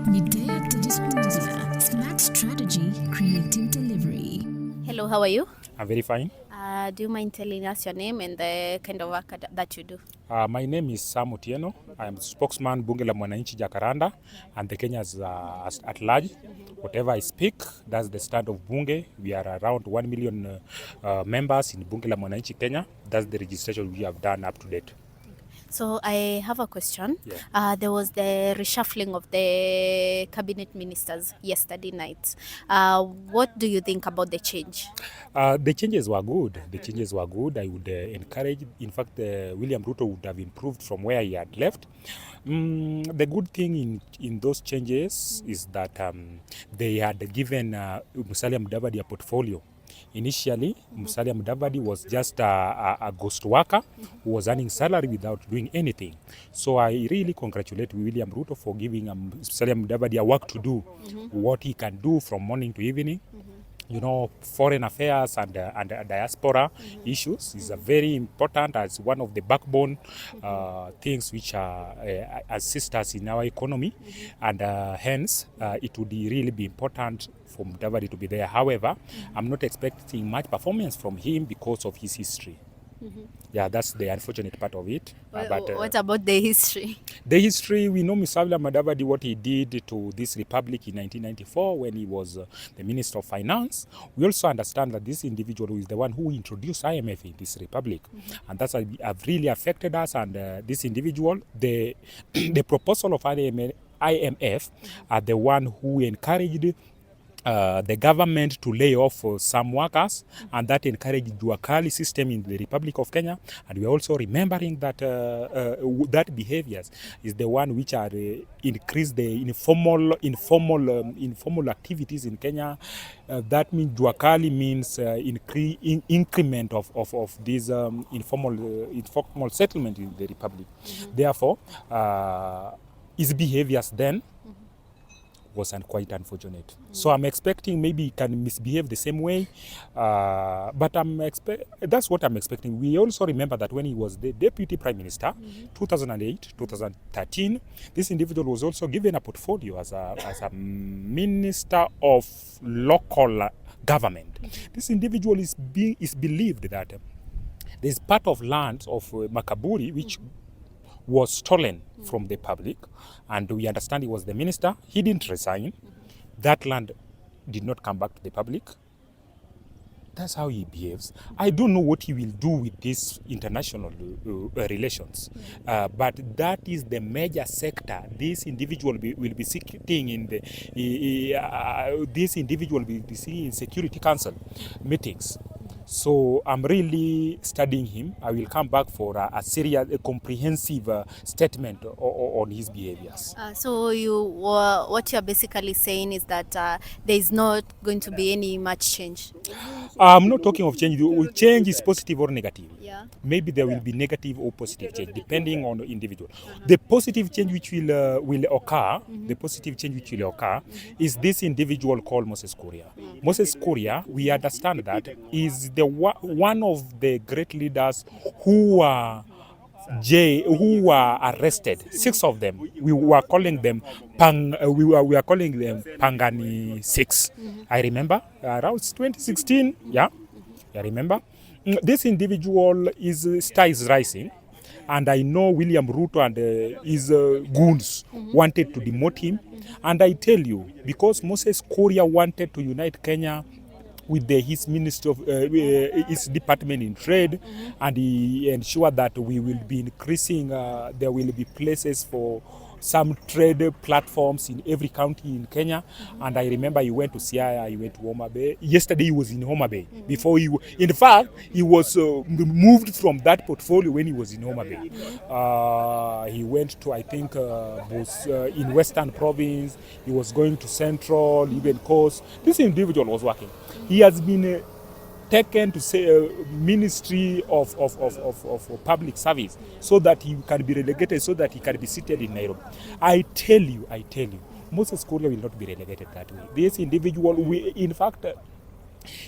Midday Media, smart strategy, creative delivery. Hello, how are you? I'm very fine. Do you mind telling us your name and the kind of work that you do? My name is Sam Otieno. I am spokesman Bunge la Mwananchi Jakaranda and the Kenyans at large. Whatever I speak, that's the stand of Bunge. We are around 1 million members in Bunge la Mwananchi Kenya. That's the registration we have done up to date. So I have a question. Yeah. There was the reshuffling of the cabinet ministers yesterday night. What do you think about the change? The changes were good. I would encourage, in fact, William Ruto would have improved from where he had left. The good thing in those changes is that they had given Musalia Mudavadi a portfolio. Initially, Musalia Mudavadi was just a ghost worker who was earning salary without doing anything. So I really congratulate William Ruto for giving Musalia Mudavadi a work to do, what he can do from morning to evening. You know, foreign affairs and diaspora issues is a very important as one of the backbone things which assist us in our economy, and hence it would really be important for Mudavadi to be there. However, I'm not expecting much performance from him because of his history. Yeah, that's the unfortunate part of it. What about the history? The history, we know Musalia Mudavadi, what he did to this republic in 1994 when he was the Minister of Finance. We also understand that this individual is the one who introduced IMF in this republic. And that's have really affected us. And this individual, the proposal of IMF are the one who encouraged the government to lay off some workers, and that encouraged dual system in the Republic of Kenya. And we are also remembering that that behaviors is the one which are increase the informal activities in Kenya. That means dual means increment of these informal settlement in the Republic. Therefore, his behaviors then was quite unfortunate. So I'm expecting maybe he can misbehave the same way, but that's what I'm expecting. We also remember that when he was the Deputy Prime Minister, 2008, 2013, this individual was also given a portfolio as a Minister of Local Government. This individual is believed that there's part of land of Makaburi which was stolen from the public, and we understand he was the minister. He didn't resign. That land did not come back to the public. That's how he behaves. I don't know what he will do with these international relations, but that is the major sector. This individual will be sitting in in Security Council meetings. So I'm really studying him. I will come back for a serious, comprehensive statement on his behaviors. So what you're basically saying is that there is not going to be any much change. I'm not talking of change. Change is positive or negative. Yeah. Maybe there will be negative or positive change depending on the individual. The positive change which will occur, is this individual called Moses Kuria. Moses Kuria, we understand that is the one of the great leaders who were arrested. 6 of them. We were calling them Pangani 6. I remember around 2016. Yeah, I remember. This individual star is rising, and I know William Ruto and his goons wanted to demote him. And I tell you, because Moses Kuria wanted to unite Kenya with his ministry of his department in trade, and he ensured that we will be increasing. There will be places for some trade platforms in every county in Kenya. And I remember he went to Siaya, he went to Homa Bay. Yesterday he was in Homa Bay. Before in fact, he was moved from that portfolio when he was in Homa Bay. He went to, I think, was in Western Province. He was going to Central, even Coast. This individual was working. He has been taken to say Ministry of Public Service so that he can be relegated, so that he can be seated in Nairobi. I tell you, Moses Kuria will not be relegated that way. This individual, in fact,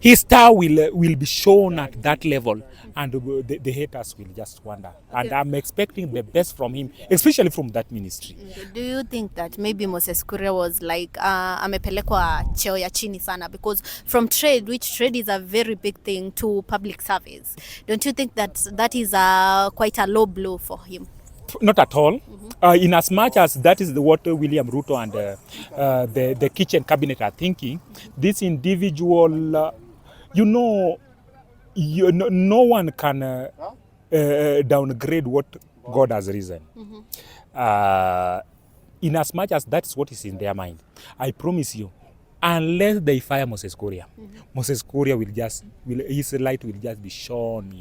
his star will be shown at that level, and the haters will just wonder. Okay. And I'm expecting the best from him, especially from that ministry. Okay. Do you think that maybe Moses Kuria was like amepelekwa cheo ya chini sana, because from trade, which trade is a very big thing, to public service, don't you think that that is quite a low blow for him? Not at all. In as much as that is what William Ruto and the kitchen cabinet are thinking, this individual, no one can downgrade what God has risen. In as much as that is what is in their mind, I promise you, unless they fire Moses Kuria, Moses Kuria his light will just be shone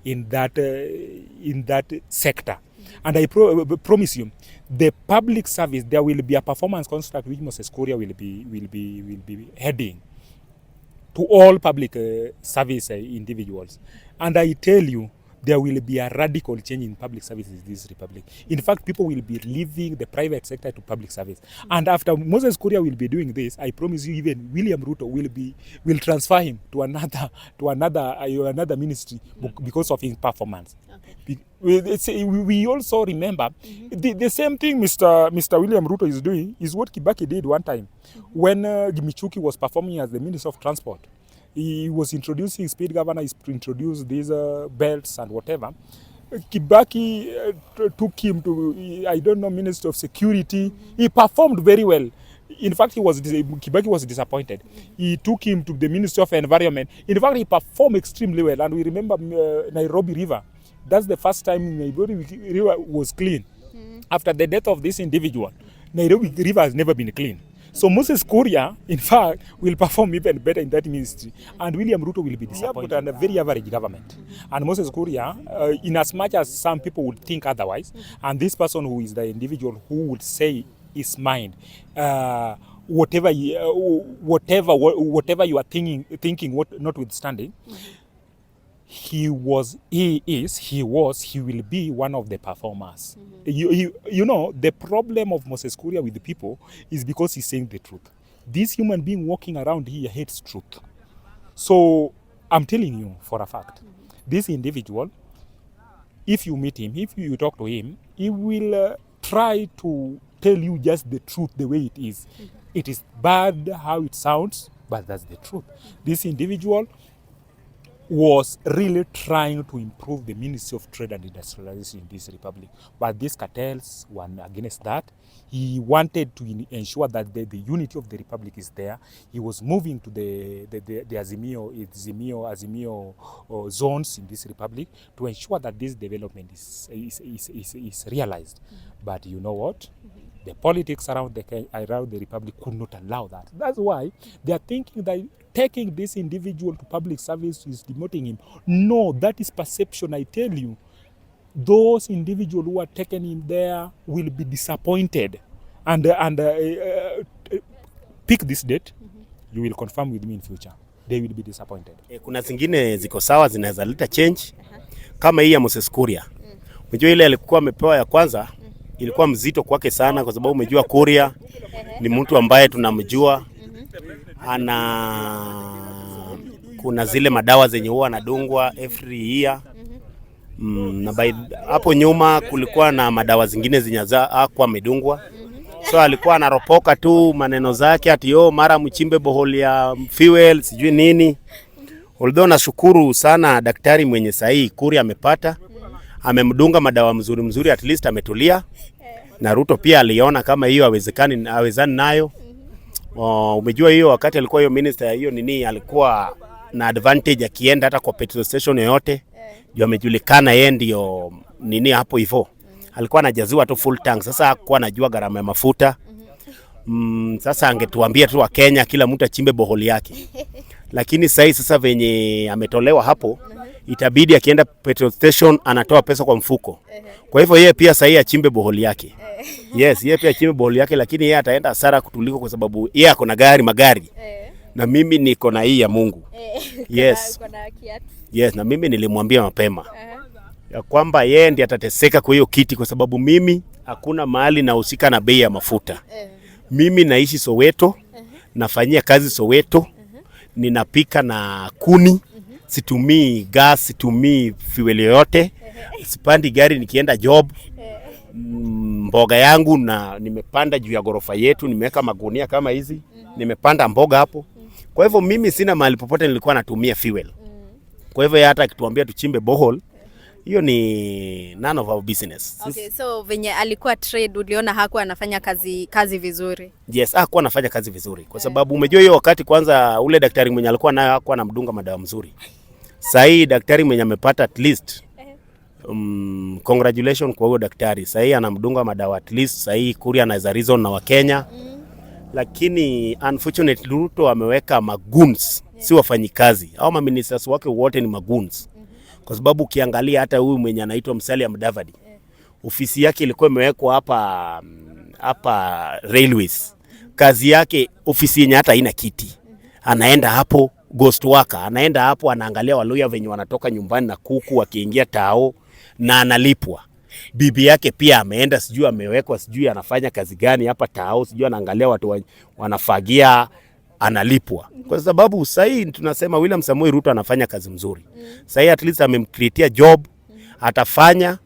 in that sector. And I promise you, the public service, there will be a performance contract which Moses Kuria will be heading to all public service individuals. And I tell you, there will be a radical change in public services in this republic. In fact, people will be leaving the private sector to public service. And after Moses Kuria will be doing this, I promise you, even William Ruto will transfer him to another ministry because of his performance. Okay. We also remember the same thing Mr. William Ruto is doing is what Kibaki did one time when Michuki was performing as the Minister of Transport. He was introducing speed governor, he introduced these belts and whatever. Kibaki took him to, I don't know, Minister of Security. He performed very well. In fact, Kibaki was disappointed. He took him to the Ministry of Environment. In fact, he performed extremely well. And we remember Nairobi River. That's the first time Nairobi River was clean. After the death of this individual, Nairobi River has never been clean. So Moses Kuria, in fact, will perform even better in that ministry. And William Ruto will be disappointed. And a very average government. And Moses Kuria, in as much as some people would think otherwise, and this person who is the individual who would say his mind, whatever you are thinking, notwithstanding, he will be one of the performers. You know, the problem of Moses Kuria with the people is because he's saying the truth. This human being walking around here hates truth. So I'm telling you for a fact, this individual, if you meet him, if you talk to him, he will try to tell you just the truth the way it is. It is bad how it sounds, but that's the truth. This individual was really trying to improve the Ministry of Trade and Industrialization in this republic. But these cartels were against that. He wanted to ensure that the unity of the republic is there. He was moving to the Azimio zones in this republic to ensure that this development is realized. But you know what? The politics around the republic could not allow that. That's why they are thinking that taking this individual to public service is demoting him. No, that is perception, I tell you. Those individuals who are taken in there will be disappointed. And pick this date, you will confirm with me in future. They will be disappointed. Kuna zingine ziko sawa zinaweza leta change. Kama hii ya Moses Kuria. Unajua ile alikuwa amepewa ya kwanza, ilikuwa mzito kwake sana kwa sababu umejua Kuria ni mtu ambaye tunamjua. Kuna zile madawa zenye huwa anadungwa every year. Na hapo nyuma kulikuwa na madawa zingine zenye hakuwa amedungwa. So alikuwa anaropoka tu maneno zake ati mara mchimbe boholi ya fuel sijui nini. Although nashukuru sana daktari mwenye sahihi Kuria amepata. Amemdunga madawa mzuri at least ametulia. Na Ruto pia aliona kama hiyo hawezani nayo. Umejua hiyo wakati alikuwa hiyo minister hiyo nini alikuwa na advantage akienda hata kwa petrol station yoyote. Ndio amejulikana yeye ndio nini hapo hivyo. Alikuwa anajaziwa tu full tank. Sasa hakuwa anajua gharama ya mafuta. Sasa angetuambia tu wa Kenya kila mtu achimbe boholi yake. Lakini sasa venye ametolewa hapo itabidi akienda petrol station anatoa pesa kwa mfuko. Kwa hivyo yeye pia sasa achimbe boholi yake. Yes, yeye pia achimbe boholi yake lakini yeye ataenda hasara kutuliko kwa sababu yeye ako na magari. Na mimi niko na hii ya Mungu. Yes. Yes, na mimi nilimwambia mapema. Ya kwamba yeye ndiye atateseka kwa hiyo kiti kwa sababu mimi hakuna mahali nahusika na bei ya mafuta. Mimi naishi Soweto, nafanyia kazi Soweto. ninapika na kuni, situmii gas, situmii fuel yoyote, sipandi gari nikienda job. Mboga yangu na nimepanda juu ya gorofa yetu, nimeweka magunia kama hizi, nimepanda mboga hapo. Kwa hivyo mimi sina mahali popote nilikuwa natumia fuel. Kwa hivyo hata akituambia tuchimbe borehole, hiyo ni none of our business. Okay, so venye alikuwa trade uliona hakuwa anafanya kazi vizuri? Yes, hakuwa anafanya kazi vizuri. Kwa sababu umejua hiyo wakati kwanza ule daktari mwenye alikuwa nayo hakuwa anamdunga madawa mzuri. Sasa hii daktari mwenye amepata at least congratulations kwa huyo daktari. Sasa hii anamdunga madawa at least. Sasa hii Kuria anaweza reason na Wakenya. Lakini unfortunately Ruto ameweka magoons, si wafanyikazi. Hao ministers wake wote ni magoons. Kwa sababu ukiangalia hata huyu mwenye anaitwa Musalia Mudavadi, ofisi yake ilikuwa imewekwa hapa railways. Kazi yake ofisi yenye hata haina kiti. Anaenda hapo ghost worker, anaenda hapo anaangalia waloya venye wanatoka nyumbani na kuku wakiingia tao na analipwa. Bibi yake pia ameenda, sijui amewekwa, sijui anafanya kazi gani hapa tao, sijui anaangalia watu wanafagia, analipwa. Kwa sababu sasa tunasema William Samoei Ruto anafanya kazi mzuri. Sasa at least amemcreate job, atafanya,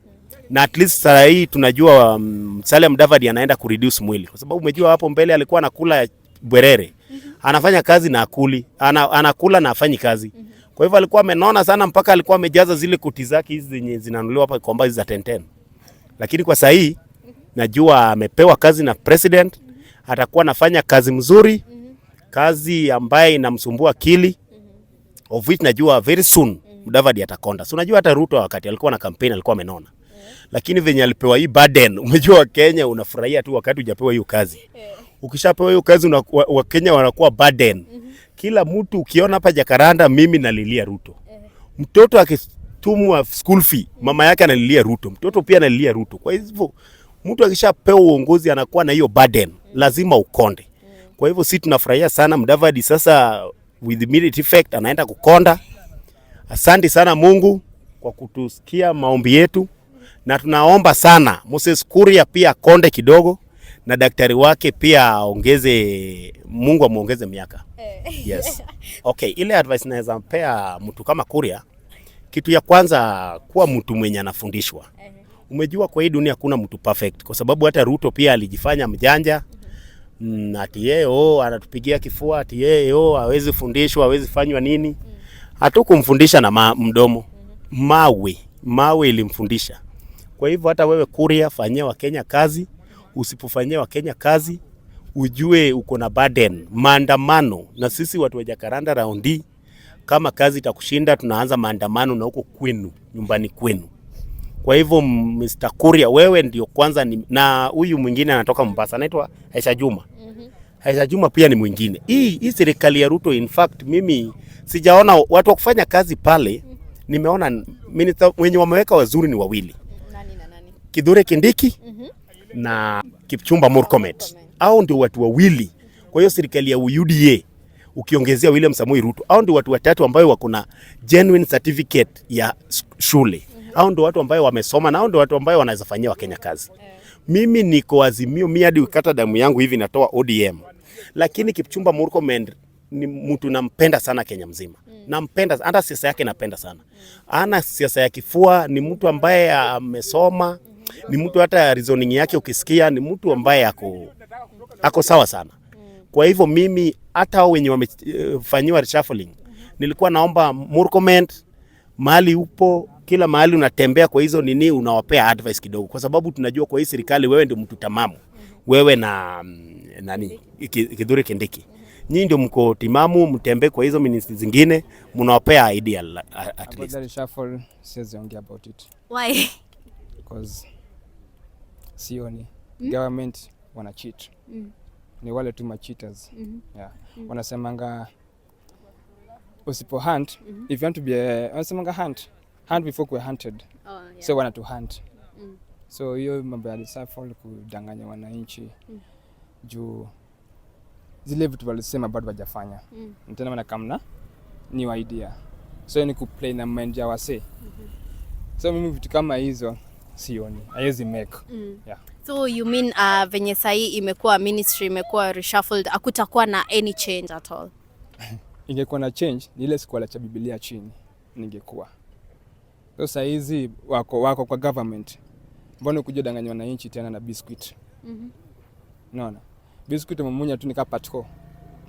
na at least sasa tunajua Musalia Mudavadi anaenda kureduce mwili. Kwa sababu umejua hapo mbele alikuwa anakula bwerere. Anafanya kazi na akuli, anakula na afanyi kazi. Kwa hivyo alikuwa amenona sana mpaka alikuwa amejaza zile kuti zake hizi zenye zinanunuliwa hapa kwa mbazi za 10. Lakini kwa sasa najua amepewa kazi na president, atakuwa anafanya kazi mzuri, kazi ambaye inamsumbua akili, of which najua very soon Mudavadi atakonda. So unajua hata Ruto wakati alikuwa na campaign alikuwa amenona. Lakini venye alipewa hii burden, umejua Kenya unafurahia tu wakati hujapewa hiyo kazi. Ukishapewa hiyo kazi wa Kenya wanakuwa burden. Kila mtu ukiona hapa Jakaranda mimi nalilia Ruto. Mtoto akitumwa school fee, mama yake analilia Ruto. Mtoto pia analilia Ruto. Kwa hivyo mtu akishapewa uongozi anakuwa na hiyo burden, lazima ukonde. Kwa hivyo sisi tunafurahia sana Mudavadi sasa with immediate effect anaenda kukonda. Asante sana Mungu kwa kutusikia maombi yetu, na tunaomba sana Moses Kuria pia konde kidogo, na daktari wake pia aongeze, Mungu amuongeze miaka. Yes. Okay, ile advice naweza mpea mtu kama Kuria, kitu ya kwanza kuwa mtu mwenye anafundishwa. Umejua kwa hii dunia hakuna mtu perfect, kwa sababu hata Ruto pia alijifanya mjanja. Ati yeye anatupigia kifua, ati yeye hawezi fundishwa, hawezi fanywa nini. Hatukumfundisha na mdomo. Mawe ilimfundisha. Kwa hivyo hata wewe Kuria, fanyia Wakenya kazi. Usipofanyia Wakenya kazi, ujue uko na burden, maandamano. Na sisi watu wa Jakaranda raundi, kama kazi itakushinda tunaanza maandamano na huko kwenu, nyumbani kwenu. Kwa hivyo Mr. Kuria, wewe ndio kwanza na huyu mwingine anatoka Mombasa anaitwa Aisha Juma. Aisha Juma pia ni mwingine. Hii serikali ya Ruto, in fact mimi sijaona watu wa kufanya kazi pale. Nimeona minister wenye wameweka wazuri ni wawili. Nani? Kithure Kindiki na Kipchumba Murkomen. Hao ndio watu wawili. Kwa hiyo serikali ya UDA ukiongezea William Samoei Ruto, hao ndio watu watatu ambao wako na genuine certificate ya shule. Hao ndio watu ambao wamesoma, na hao ndio watu ambao wanaweza fanyia Wakenya kazi. Mimi niko Azimio, mimi hadi ukata damu yangu hivi natoa ODM. Lakini Kipchumba Murkomen ni mtu nampenda sana Kenya mzima. Nampenda, hata siasa yake napenda sana. Ana siasa ya kifua, ni mtu ambaye amesoma, ni mtu hata reasoning yake ukisikia ni mtu ambaye ako sawa sana. Kwa hivyo mimi hata wenye wamefanyiwa reshuffling, nilikuwa naomba Murkomen, mahali upo, kila mahali unatembea kwa hizo nini, unawapea advice kidogo, kwa sababu tunajua kwa hii serikali wewe ndio mtu tamamu. Wewe na Kithure Kindiki, nyinyi ndio mko timamu, mtembee kwa hizo ministries zingine, mnawapea idea at least. The reshuffle says only about it. Why? Because sioni government wana cheat. Ni wale tu cheaters. Yeah. Wanasemanga usipo hunt, if you want to be wanasemanga hunt before you are hunted. Yeah. So wana to hunt. So hiyo mambo ya reshuffle kudanganya wananchi juu zile vitu walisema bado hawajafanya. Tena wanakamna new idea. So ni kuplay na mind ya wase. So mimi vitu kama hizo sioni. Haiwezi make. Yeah. So you mean venye sahi imekuwa ministry imekuwa reshuffled, hakutakuwa na any change at all? ingekuwa na change ni ile sikuwa cha Biblia chini ningekuwa. So saa hizi wako kwa government. Mbona kuja danganya wananchi tena na biscuit? Unaona? Biscuit mumunya tu nika patiko.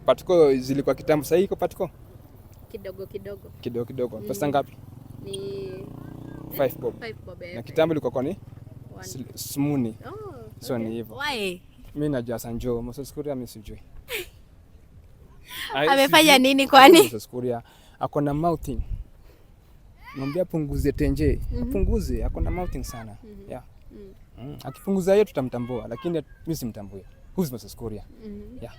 Patiko zilikuwa kitambo, sasa iko patiko kidogo. Pesa ngapi? Ni 5 bob. 5 bob. Na kitambo ilikuwa kwa ni smuni. So ni hivyo. Why? Mimi najua Sanjo, Moses Kuria mimi sijui. Amefanya nini kwani? Moses Kuria ako na mouthing. Mwambie punguze tenje. Punguze, ako na mouthing sana. Yeah. Akipunguza yeye tutamtambua, lakini mimi simtambui. Who's Moses Kuria? Yeah.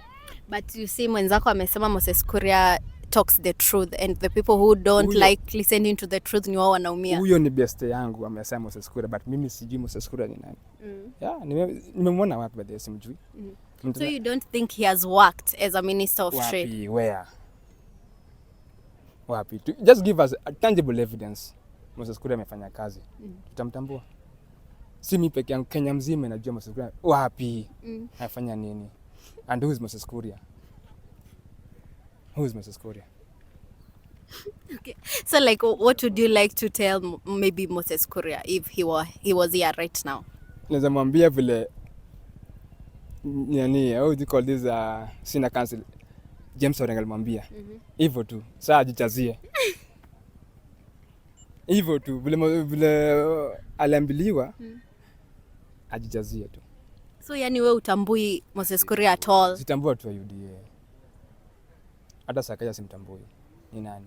But you see mwenzako amesema Moses Kuria talks the truth and the people who don't like listening to the truth ni wao wanaumia. Huyo ni best yangu amesema Moses Kuria, but mimi sijui Moses Kuria ni nani. Yeah, nimemwona wapi baadaye simjui. So you don't think he has worked as a minister of trade? Where? Wapi? Just give us a tangible evidence. Moses Kuria amefanya kazi. Tutamtambua. Si mimi peke yangu, Kenya mzima inajua Moses Kuria. Wapi? Anafanya nini? And who is Moses Kuria? Who is Moses Kuria? Okay. So like what would you like to tell maybe Moses Kuria if he was here right now? Naweza mwambia vile how do you call this senior council James Orenga alimwambia. Hivyo tu. Saa ajichazie. Hivyo tu vile aliambiliwa ajichazie tu. So yani wewe utambui Moses Kuria at all? Sitambua tu UDA. Hata Sakaya simtambui. Ni nani?